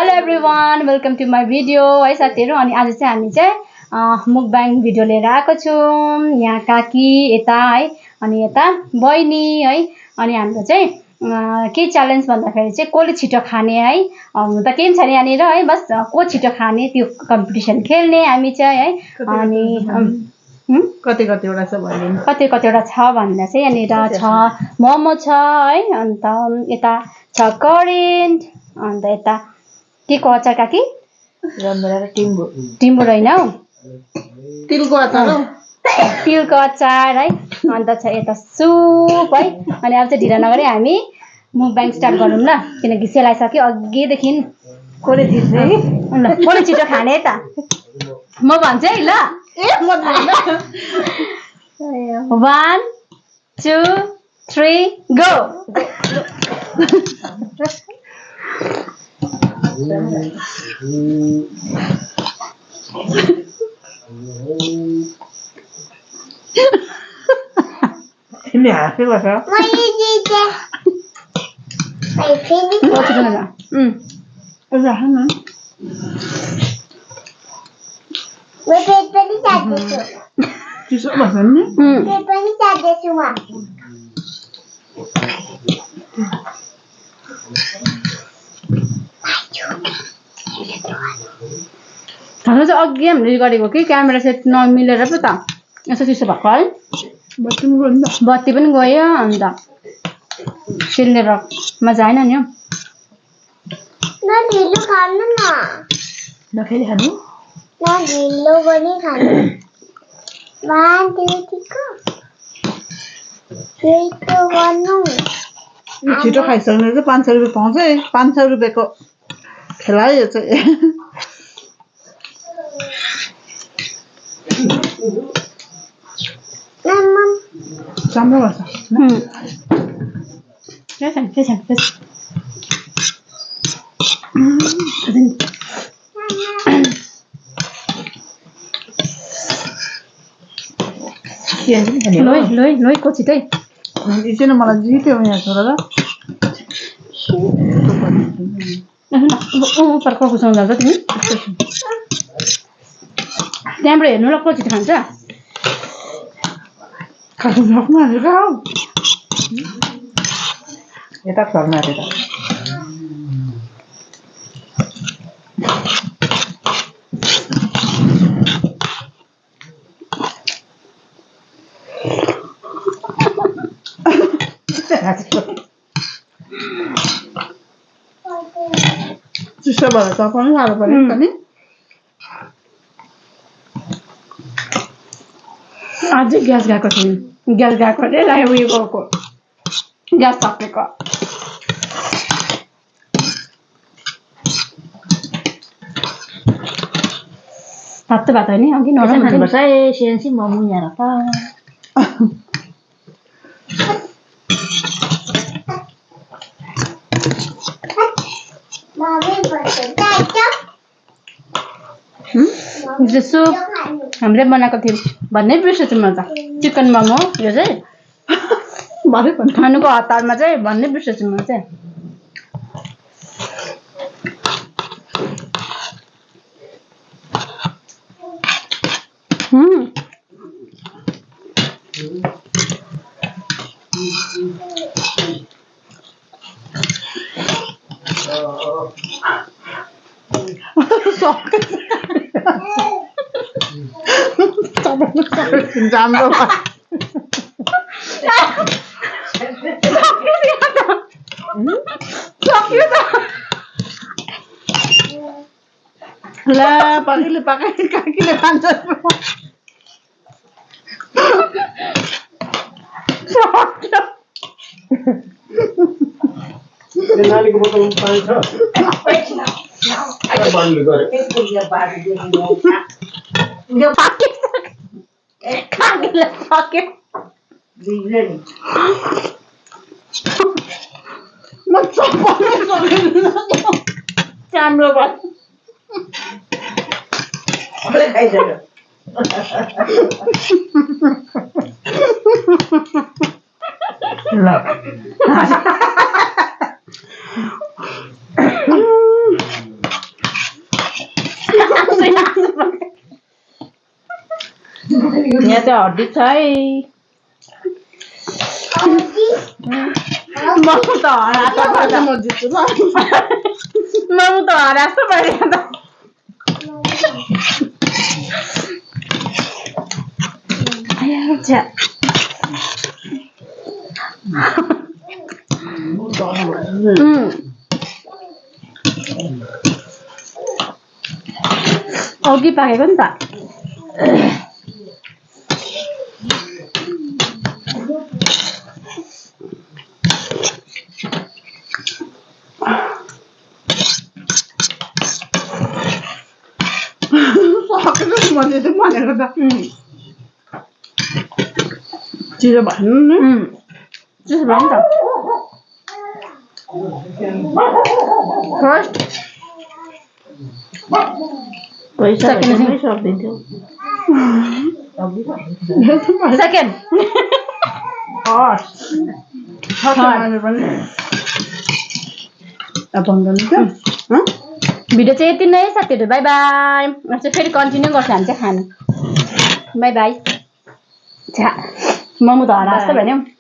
Hello everyone welcome to my video है साथीहरू। अनि आज चाहिँ हामी चाहिँ मुकबाङ भिडियो लिएर आएको छौँ। यहाँ काकी यता है अनि यता बहिनी है। अनि हाम्रो चाहिँ के च्यालेन्ज भन्दाखेरि चाहिँ कसले छिटो खाने है, हुन त केही छैन यहाँनिर है, बस को छिटो खाने त्यो कम्पिटिसन खेल्ने हामी चाहिँ है। अनि कतिवटा छ भन्ने कतिवटा छ भन्दा चाहिँ यहाँनिर छ मोमो छ है, अन्त यता छ करेन्ट, अन्त यता के को अचार काकी? रमभेडा र टिम्बु होइन हौ, तिलको अचार हौ, तिलको अचार है। अन्त छ यता सुप है। अनि अब चाहिँ ढिला नगरी हामी मुकबाङ स्टार्ट गरौँ ल, किनकि सेलाइसक्यो अघिदेखि। कसले जित्ने ल कसले छिटो खाने त म भन्छु है ल। 1 2 3 गो। तिमी हाँसेको छ चिसो भन्छ नि। खाना चाहिँ अघि हामीले गरेको कि क्यामेरा सेट नमिलेर पो त यसो चिसो भएको है। बत्ती पनि गयो, अन्त सिलेर मजा आएन नि हौ। नखेली खानु छिटो खाइसक्ने चाहिँ 500 रुपियाँ पाउँछ है। 500 रुपियाँको खेला है यो चाहिँ। राम्रो लोइ को छिटै एकछिन मलाई जित्यो यहाँ छोरा पर्को कुसाउनु जान्छ तिमी त्यहाँबाट हेर्नु ल को छिटो खान्छ। खानु सक्नु हालेको हौ यता सर्नु हालेको चिसो भएर चपाउनु साह्रो पर्यो नि। अझै ग्यास गएको छैन, ग्यास गएको रे उयो गएको ग्यास सकेको। तातो भात होइन अघि नरम खानुपर्छ है सिएनसी मोमो यहाँ त सुप हामीले बनाएको थियौँ भन्नै बिर्सेछु म त। चिकन मोमो यो चाहिँ खानुको हतारमा चाहिँ भन्नै बिर्सेछु म चाहिँ। राम्रो ला पकाइले काकीले खान्छ नानीको बोतल पानी छ बन्द गरे राम्रो यहाँ चाहिँ हड्डी छ है मोमो त हरास म जित्छु ल मोमो त हरास भयो त अघि पाकेको नि त मैले त भनेको त चिसो भन्नु नि चिसो भयो नि त फर्स्ट पैसा Second भेट्नै सक्दिन्थ्यो सेकेन्ड भिडियो चाहिँ यति नै साथीहरू बाई बाई चाहिँ फेरि कन्टिन्यू गर्छ हामी चाहिँ खानु बाई बाई मोमो त हरास भयो नि